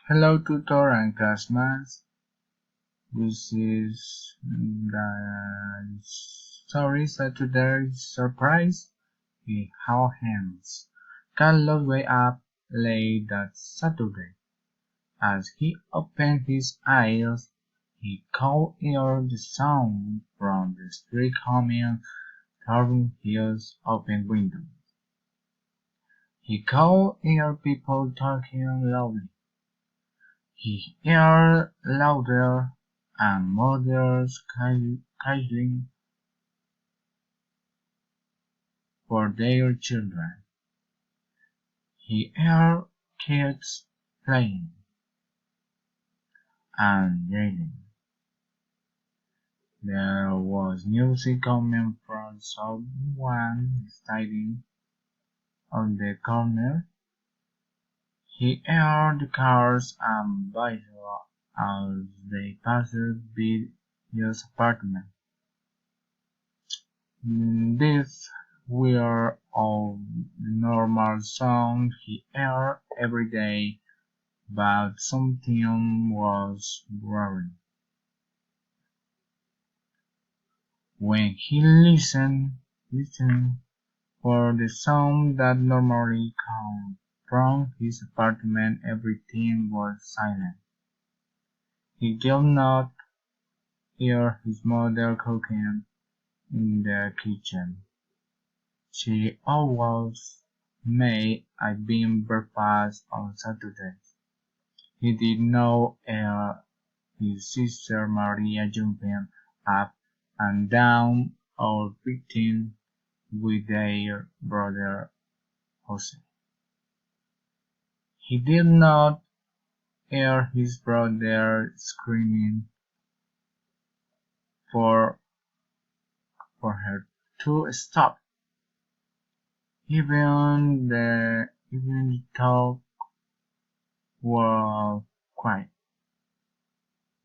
Hello, tutor and classmates. This is the story Saturday's surprise. We how hands. Carlos wake up late that Saturday. As he opened his eyes, he could hear the sound from the street coming through his open window. He could hear people talking loudly. He heard louder and mothers cackling for their children. He heard kids playing and yelling. There was music coming from someone standing on the corner. He heard the cars and bicycles as they passed by his apartment. These were all normal sounds he heard every day, but something was worrying. When he listened for the sound that normally came from his apartment, everything was silent. He did not hear his mother cooking in the kitchen. She always made a bean breakfast on Saturdays. He did not hear his sister Maria jumping up and down or fighting with their brother Jose. He did not hear his brother screaming for her to stop. Even the talk was quiet.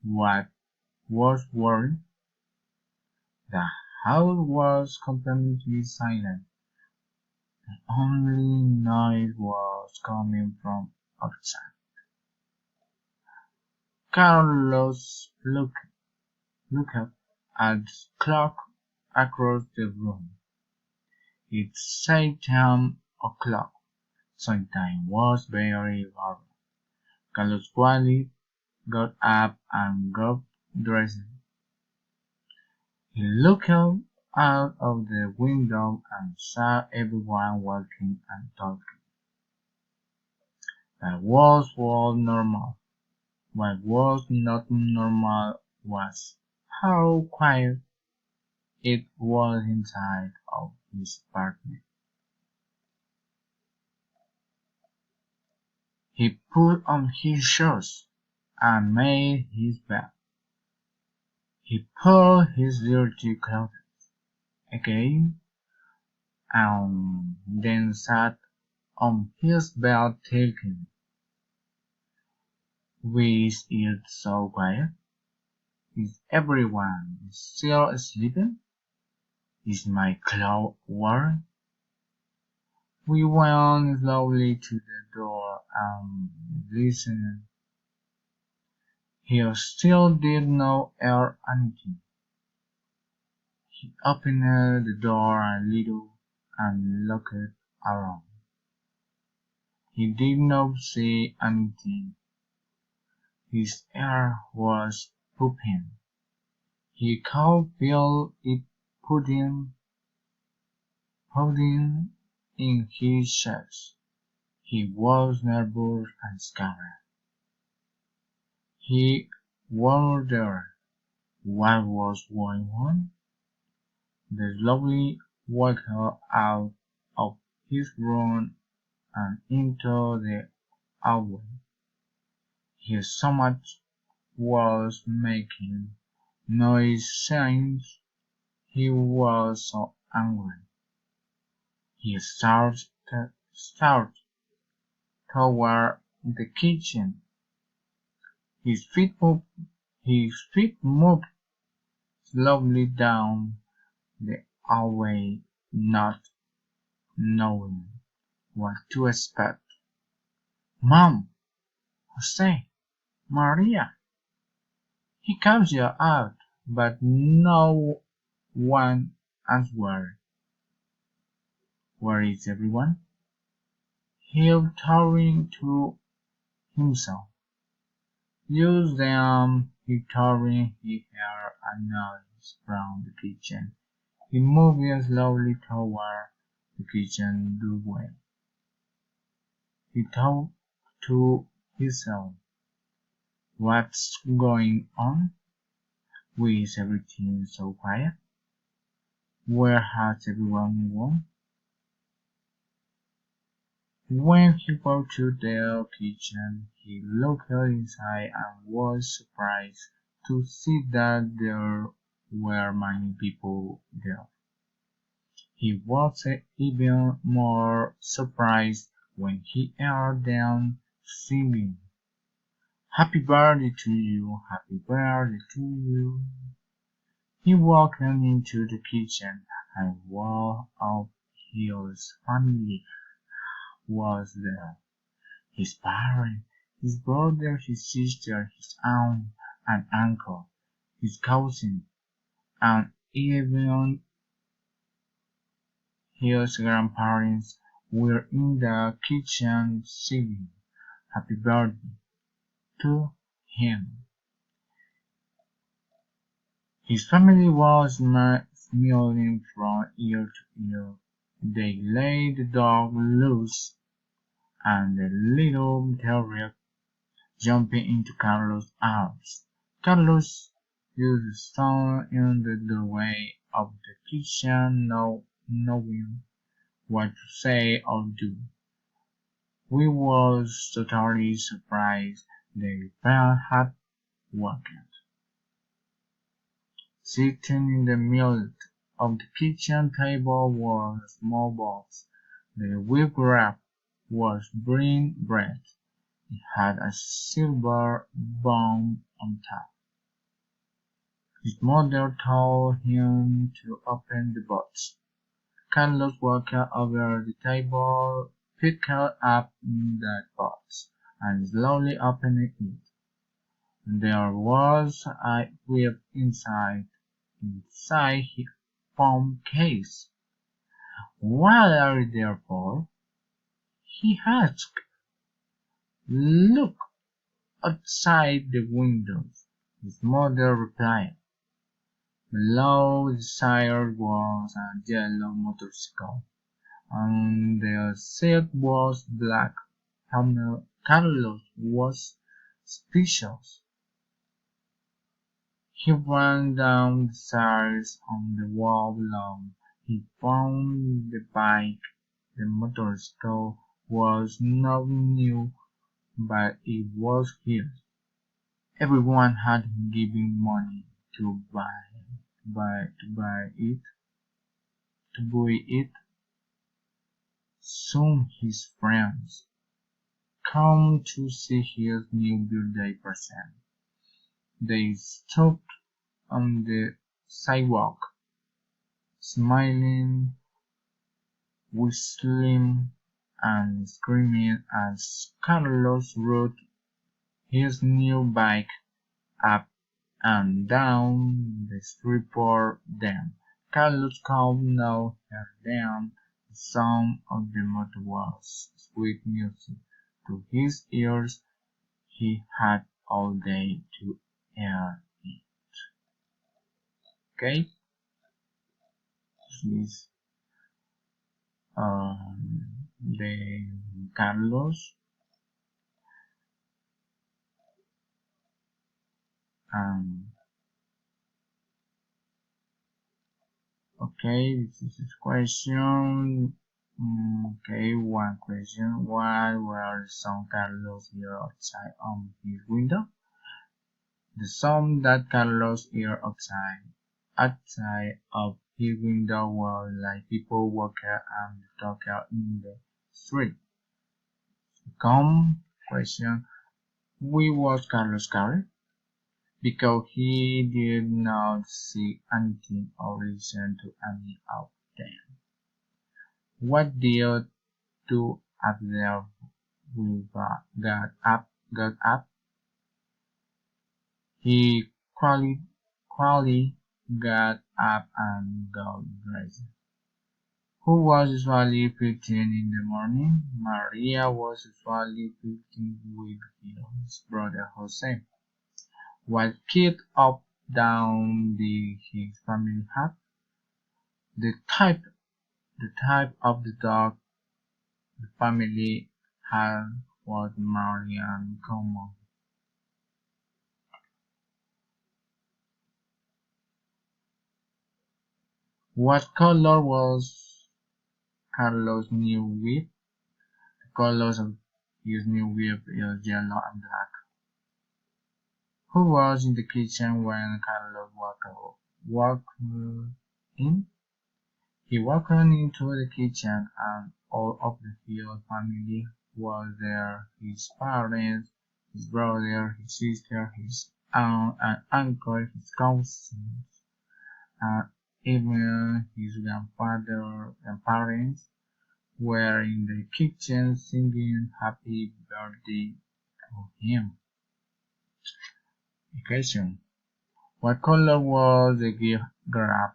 What was worrying? The house was completely silent. The only noise was coming from outside. Carlos looked at the clock across the room. It said 10 o'clock. Something was very early. Carlos quietly got up and got dressed. He looked out of the window and saw everyone walking and talking. That was all normal. What was not normal was how quiet it was inside of his apartment. He put on his shoes and made his bed. He pulled his dirty clothes again and then sat on his bed thinking, why is it so quiet? Is everyone still sleeping? Is my clock warm? We went slowly to the door and listened. He still did not hear anything. He opened the door a little and looked around. He did not see anything. His ear was popping. He could feel it pounding in his chest. He was nervous and scared. He wondered what was going on. They slowly walked out of his room and into the hallway. His stomach was making noise since he was so angry. He started toward the kitchen. His feet moved slowly down the hallway, not knowing what to expect. Mom, Jose, Maria! He comes you out, but no one answered. Where is everyone? He'll towering to himself. Use them, he towering, he heard a noise from the kitchen. He moved slowly toward the kitchen doorway. He thought to himself, what's going on? Why is everything so quiet? Where has everyone gone? When he got to the kitchen, he looked inside and was surprised to see that there were many people there. He was even more surprised when he heard them singing, "Happy birthday to you, happy birthday to you." He walked into the kitchen, and all of his family was there. His parents, his brother, his sister, his aunt and uncle, his cousin, and even his grandparents were in the kitchen singing happy birthday to him. His family was smiling from ear to ear. They laid the dog loose, and the little terrier jumped into Carlos' arms. Carlos used stood in the doorway of the kitchen, not knowing what to say or do. We was totally surprised the pair had walked. Sitting in the middle of the kitchen table was a small box. The whipped wrap was green bread. It had a silver bun on top. His mother told him to open the box. Carlos walked over the table, picked up that box, and slowly opened it. There was a whip inside his phone case. "What are you there for?" he asked. "Look outside the windows," his mother replied. Below the side was a yellow motorcycle, and the seat was black. Carlos was speechless. He ran down the stairs on the wall below. He found the bike. The motorcycle was not new, but it was his. Everyone had given money to buy it. Soon his friends come to see his new birthday present. They stopped on the sidewalk, smiling, whistling, and screaming as Carlos rode his new bike up and down the street for them. Carlos could now hear them. The sound of the motor was sweet music to his ears. He had all day to hear it. Okay, this is the Carlos. Um, okay, this is his question. Okay, one question. Why were some Carlos here outside on his window? The sound that Carlos heard outside of his window was like people walking and talking in the street. Come question. Why was Carlos scared? Because he did not see anything or listen to any of them. What did you do after we got up? He quietly got up and got dressed. Who was usually 15 in the morning? Maria was usually 15 with his brother Jose. What kid up down his family have? The type the type of the dog the family had was Maria uncommon. What color was Carlos' new whip? The colors of his new whip is yellow and black. Who was in the kitchen when Carlos walked in? He walked into the kitchen and all of the Hill family was there. His parents, his brother, his sister, his aunt and uncle, his cousins, and even his grandparents were in the kitchen singing happy birthday to him. Occasion. What color was the gift wrap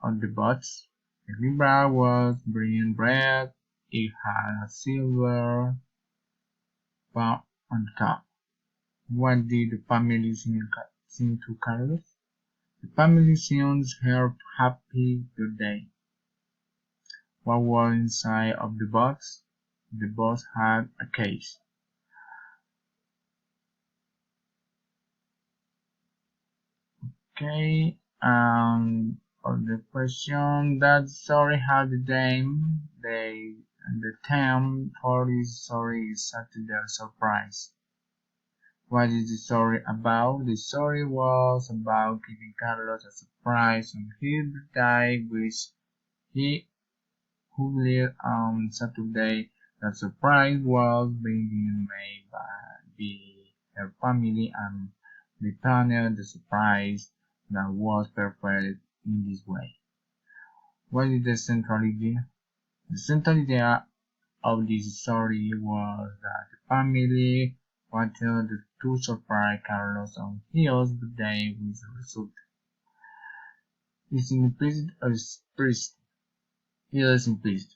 on the box? The gift wrap was green red. It had a silver bar on top. What did the family sing to Carlos? The family sings her happy birthday. What was inside of the box? The box had a case. Okay, on the question that story had the name, the theme for this story is Saturday Surprise. What is the story about? The story was about giving Carlos a surprise on his birthday, which he who believed on Saturday. The surprise was being made by her family and they planned the surprise that was prepared in this way. What is the central idea? The central idea of this story was that the family wanted to surprise Carlos on his birthday with a result. Is implicit or explicit? It is implicit.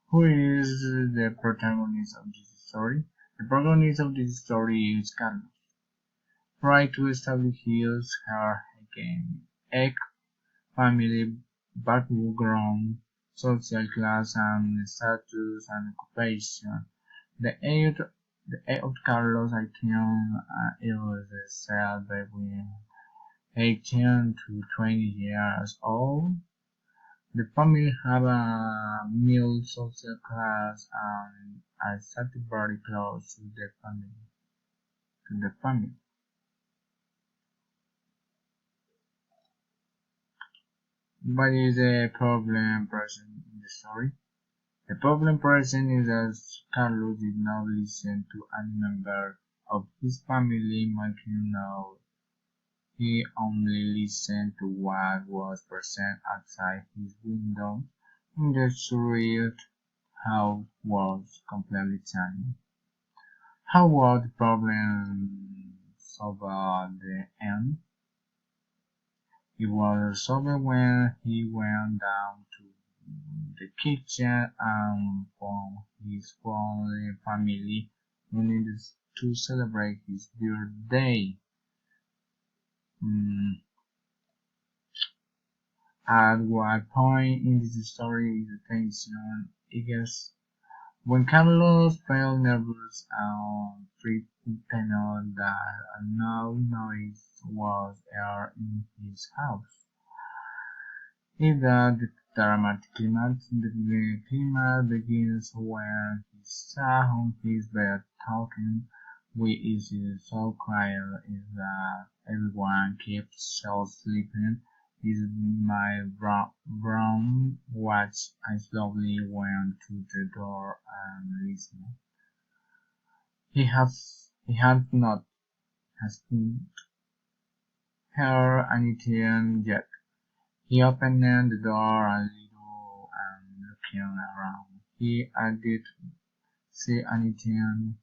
Who is the protagonist of this story? The protagonist of this story is Carlos. Try to establish his her egg family background, social class and status and occupation. The age of Carlos I think is said between 18 to 20 years old. The family have a middle social class and are sat very close to the family. What is the problem present in the story? The problem present is that Carlos did not listen to any member of his family making noise. He only listened to what was present outside his window in the street. House was completely tiny. How was the problem solved at the end? It was solved when he went down to the kitchen and found his whole family wanted to celebrate his birthday. Mm, At what point in this story is the tension? I guess when Carlos felt nervous and pretended that no noise was heard in his house. If the dramatic climax, the climax begins when he sat on his bed talking with his so quiet is that everyone keeps sleeping. Is my brown watch I slowly went to the door and listened. He hasn't heard anything yet. He opened the door a little and looking around. He didn't see anything.